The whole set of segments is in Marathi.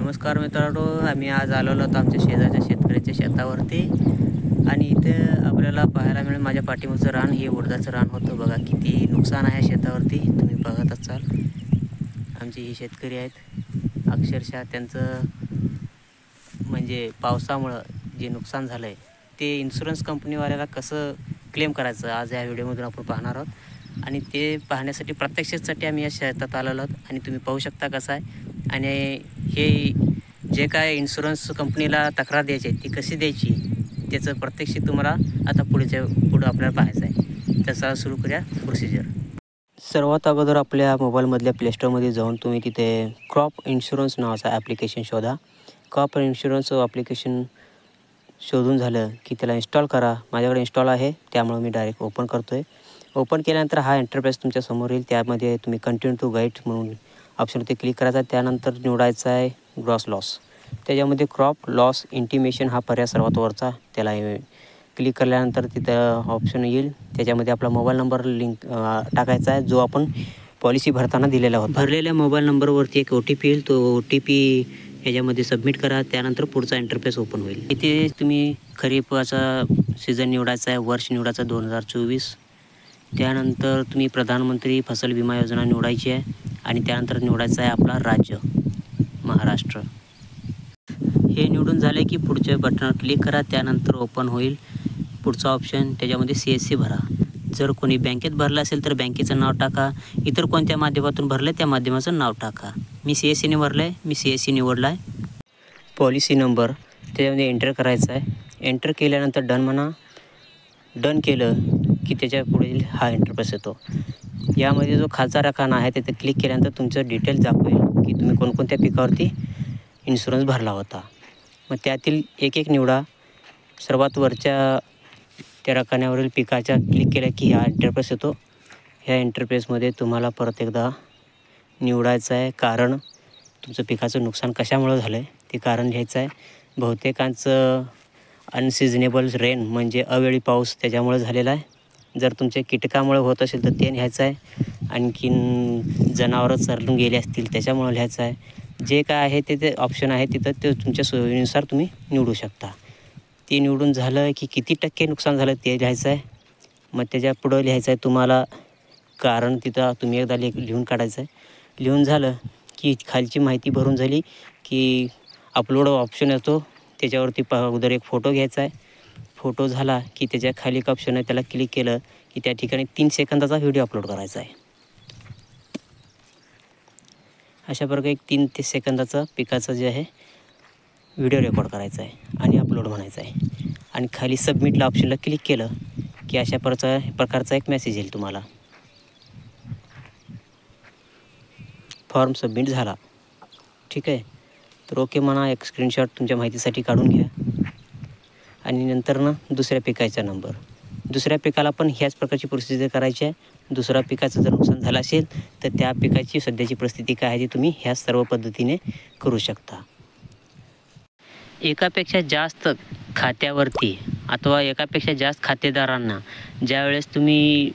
नमस्कार मित्रांनो, आम्ही आज आलेलो आहोत आमच्या शेजारच्या शेतकऱ्याच्या शेतावरती आणि इथे आपल्याला पाहायला मिळेल माझ्या पाठीमागचं रान हे उडदाचं रान होतं. बघा किती नुकसान आहे शेतावरती, तुम्ही बघत असाल. आमचे हे शेतकरी आहेत, अक्षरशः त्यांचं म्हणजे पावसामुळं जे नुकसान झालं आहे ते इन्शुरन्स कंपनीवाल्याला कसं क्लेम करायचं आज या व्हिडिओमधून आपण पाहणार आहोत. आणि ते पाहण्यासाठी प्रत्यक्षासाठी आम्ही या शेतात आलेलो आहोत आणि तुम्ही पाहू शकता कसं आहे. आणि हे जे काय इन्शुरन्स कंपनीला तक्रार द्यायची आहे ती कशी द्यायची त्याचं प्रत्यक्ष तुम्हाला आता पुढं आपल्याला पाहायचं आहे. तर सुरू करूया प्रोसिजर. सर्वात अगोदर आपल्या मोबाईलमधल्या प्लेस्टोरमध्ये जाऊन तुम्ही तिथे क्रॉप इन्शुरन्स नावाचं ॲप्लिकेशन शोधा. क्रॉप इन्शुरन्स ॲप्लिकेशन शोधून झालं की त्याला इन्स्टॉल करा. माझ्याकडे इन्स्टॉल आहे त्यामुळे मी डायरेक्ट ओपन करतो आहे. ओपन केल्यानंतर हा इंटरफेस तुमच्यासमोर येईल. त्यामध्ये तुम्ही कंटिन्यू टू गाईड म्हणून ऑप्शनवरती क्लिक करायचा. त्यानंतर निवडायचा आहे ग्रॉस लॉस. त्याच्यामध्ये क्रॉप लॉस इंटिमेशन हा पर्याय सर्वात वरचा, त्याला क्लिक केल्यानंतर तिथं ऑप्शन येईल. त्याच्यामध्ये आपला मोबाईल नंबर लिंक टाकायचा आहे जो आपण पॉलिसी भरताना दिलेला होता. भरलेल्या मोबाईल नंबरवरती एक OTP येईल. तो OTP ह्याच्यामध्ये सबमिट करा. त्यानंतर पुढचा इंटरफेस ओपन होईल. इथे तुम्ही खरीपाचा सीझन निवडायचा आहे, वर्ष निवडायचा 2024. त्यानंतर तुम्ही प्रधानमंत्री फसल विमा योजना निवडायची आहे आणि त्यानंतर निवडायचं आहे आपला राज्य महाराष्ट्र. हे निवडून झाले की पुढच्या बटनावर क्लिक करा. त्यानंतर ओपन होईल पुढचा ऑप्शन. त्याच्यामध्ये CSC भरा. जर कोणी बँकेत भरलं असेल तर बँकेचं नाव टाका. इतर कोणत्या माध्यमातून भरलं त्या माध्यमाचं नाव टाका. मी CSCने भरलं आहे, मी CSC निवडला आहे. पॉलिसी नंबर त्याच्यामध्ये एंटर करायचा आहे. एंटर केल्यानंतर डन म्हणा. डन केलं की त्याच्या पुढील हा इंटरफेस येतो. यामध्ये जो खालचा रकाना आहे तिथे क्लिक केल्यानंतर तुमचं डिटेल दाखवेल की तुम्ही कोणकोणत्या पिकावरती इन्शुरन्स भरला होता. मग त्यातील एक निवडा. सर्वात वरच्या त्या रकान्यावरील पिकाच्या क्लिक केल्या की हा इंटरफेस येतो. ह्या इंटरफेसमध्ये तुम्हाला परत एकदा निवडायचं आहे कारण तुमचं पिकाचं नुकसान कशामुळं झालं आहे ते कारण लिहायचं आहे. बहुतेकांचं अनसिजनेबल रेन म्हणजे अवेळी पाऊस त्याच्यामुळे झालेला आहे. जर तुमच्या कीटकामुळे होत असेल तर ते लिहायचं आहे. आणखीन जनावरं चरलून गेले असतील त्याच्यामुळं लिहायचं आहे. जे काय आहे ते ऑप्शन आहे तिथं ते तुमच्या सोयीनुसार तुम्ही निवडू शकता. ते निवडून झालं की किती टक्के नुकसान झालं ते लिहायचं आहे. मग त्याच्या पुढं लिहायचं आहे तुम्हाला कारण. तिथं तुम्ही एकदा लिहून काढायचं आहे. लिहून झालं की खालची माहिती भरून झाली की अपलोड ऑप्शन येतो. त्याच्यावरती अगोदर एक फोटो घ्यायचा आहे. फोटो झाला की त्याच्या खाली एक ऑप्शन आहे त्याला क्लिक केलं की त्या ठिकाणी 3 सेकंदाचा व्हिडिओ अपलोड करायचा आहे. अशा प्रकारे एक 3 ते सेकंदाचा पिकाचं जे आहे व्हिडिओ रेकॉर्ड करायचा आहे आणि अपलोड म्हणायचं आहे. आणि खाली सबमिटला ऑप्शनला क्लिक केलं की अशा प्रकारचा एक मेसेज येईल तुम्हाला. फॉर्म सबमिट झाला. ठीक आहे, तर ओके म्हणा. एक स्क्रीनशॉट तुमच्या माहितीसाठी काढून घ्या. आणि नंतर दुसऱ्या पिकाचा नंबर. दुसऱ्या पिकाला पण ह्याच प्रकारची प्रोसिजर करायची आहे. दुसऱ्या पिकाचं जर नुकसान झालं असेल तर त्या पिकाची सध्याची परिस्थिती काय आहे ती तुम्ही ह्या सर्व पद्धतीने करू शकता. एकापेक्षा जास्त खात्यावरती अथवा एकापेक्षा जास्त खातेदारांना ज्यावेळेस तुम्ही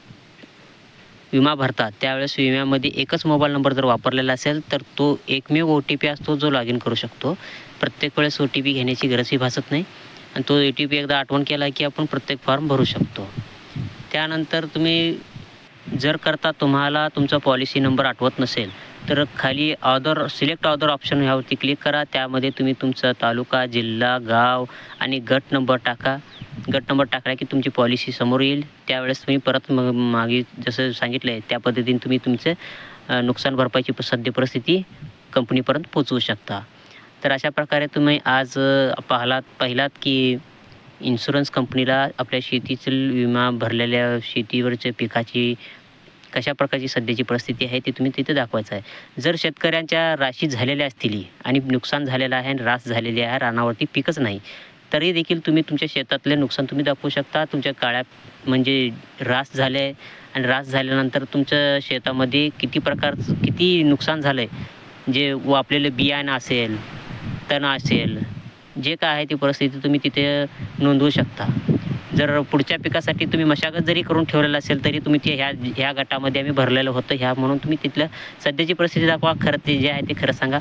विमा भरता त्यावेळेस विम्यामध्ये एकच मोबाईल नंबर जर वापरलेला असेल तर तो एकमेव OTP असतो जो लॉग इन करू शकतो. प्रत्येक वेळेस OTP घेण्याची गरजही भासत नाही आणि तो OTP एकदा आठवण केला की आपण प्रत्येक फॉर्म भरू शकतो. त्यानंतर तुम्ही जर तुम्हाला तुमचा पॉलिसी नंबर आठवत नसेल तर खाली सिलेक्ट ऑदर ऑप्शन ह्यावरती क्लिक करा. त्यामध्ये तुम्ही तुमचा तालुका, जिल्हा, गाव आणि गट नंबर टाका. गट नंबर टाकला की तुमची पॉलिसी समोर येईल. त्यावेळेस तुम्ही परत मागे जसं सांगितलं आहे त्या पद्धतीने तुम्ही तुमचे नुकसान भरपाईची सद्य परिस्थिती कंपनीपर्यंत पोचवू शकता. तर अशा प्रकारे तुम्ही आज पाहिलात की इन्शुरन्स कंपनीला आपल्या शेतीतील विमा भरलेल्या शेतीवरच्या पिकाची कशा प्रकारची सध्याची परिस्थिती आहे ती तुम्ही तिथे दाखवायचं आहे. जर शेतकऱ्यांच्या राशी झालेल्या असतील आणि नुकसान झालेलं आहे आणि रास झालेली आहे, रानावरती पिकच नाही, तरी देखील तुम्ही तुमच्या शेतातले नुकसान तुम्ही दाखवू शकता. तुमच्या काळ्या म्हणजे रास झाले आणि रास झाल्यानंतर तुमच्या शेतामध्ये किती नुकसान झालं आहे, जे वापरलेलं बियाणं असेल, तण असेल, जे काय आहे ती परिस्थिती तुम्ही तिथे नोंदवू शकता. जर पुढच्या पिकासाठी तुम्ही मशागत जरी करून ठेवलेलं असेल तरी तुम्ही ते ह्या गटामध्ये आम्ही भरलेलं होतं ह्या म्हणून तुम्ही तिथलं सध्याची परिस्थिती दाखवा. खरं ते जे आहे ते खरं सांगा.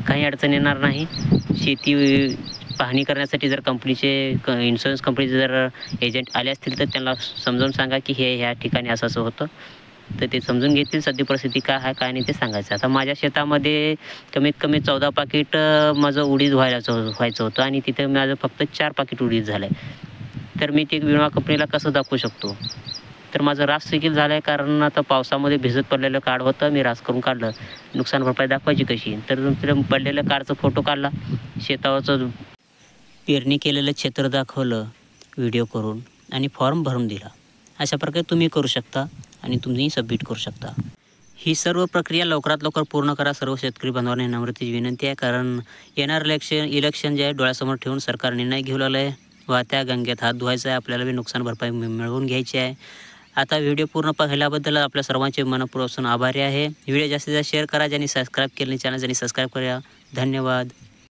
काही अडचण येणार नाही. शेती पाहणी करण्यासाठी जर कंपनीचे इन्शुरन्स कंपनीचे जर एजंट आले असतील तर त्यांना समजावून सांगा की हे ह्या ठिकाणी असं असं होतं, तर ते समजून घेतील. सध्या परिस्थिती काय आहे काय नाही ते सांगायचं. आता माझ्या शेतामध्ये कमीत कमी 14 पाकीट माझं उडीद व्हायचं होतं आणि तिथे माझं फक्त 4 पाकीट उडीद झालं आहे. तर मी ते विमा कंपनीला कसं दाखवू शकतो? तर माझं रास देखील झालं आहे, कारण आता पावसामध्ये भिजत पडलेलं कार्ड होतं, मी रास करून काढलं. नुकसान भरपाई दाखवायची कशी? तर पडलेलं कार्डचं फोटो काढला, शेतावरचं पेरणी केलेलं क्षेत्र दाखवलं व्हिडिओ करून आणि फॉर्म भरून दिला. अशा प्रकारे तुम्ही करू शकता आणि तुम्ही सबमिट करू शकता. ही सर्व प्रक्रिया लवकरात लवकर पूर्ण करा. सर्व शेतकरी बांधवांना नम्रतेची विनंती आहे, कारण येणारं इलेक्शन जे आहे डोळ्यासमोर ठेवून सरकार निर्णय घेऊ लागलं आहे. वाहत्या गंगेत हात धुवायचा आहे. आपल्याला बी नुकसान भरपाई मिळवून घ्यायची आहे. आता व्हिडिओ पूर्ण पाहिल्याबद्दल आपल्या सर्वांचे मनपूर्वक आभारी आहे. व्हिडिओ जास्तीत जास्त शेअर करा. ज्यांनी सबस्क्राईब केले चॅनल त्यांनी सबस्क्राईब करा. धन्यवाद.